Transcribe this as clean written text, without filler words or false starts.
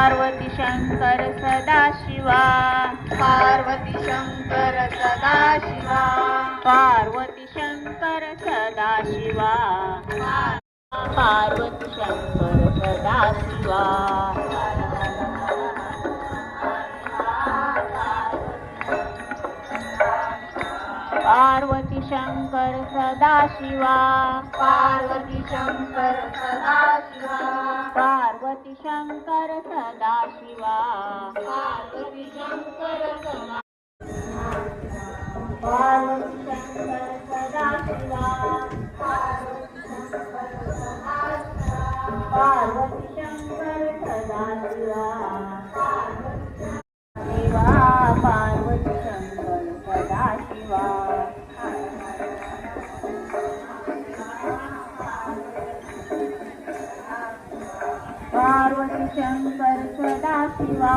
Parvati Shankar Sadashiva Parvati Shankar Sadashiva Parvati Shankar Sadashiva Parvati Shankar Sadashiva Parvati Shankar Sadashiva Parvati Shankar Sadashiva Parvati Shankar Sadashiva Parvati Shankar Sadashiva Parvati Shankar Sadashiva Parvati Shankar Sadashiva Shiva Parvati Shankar Sadashiva Parvati Shankar Sadashiva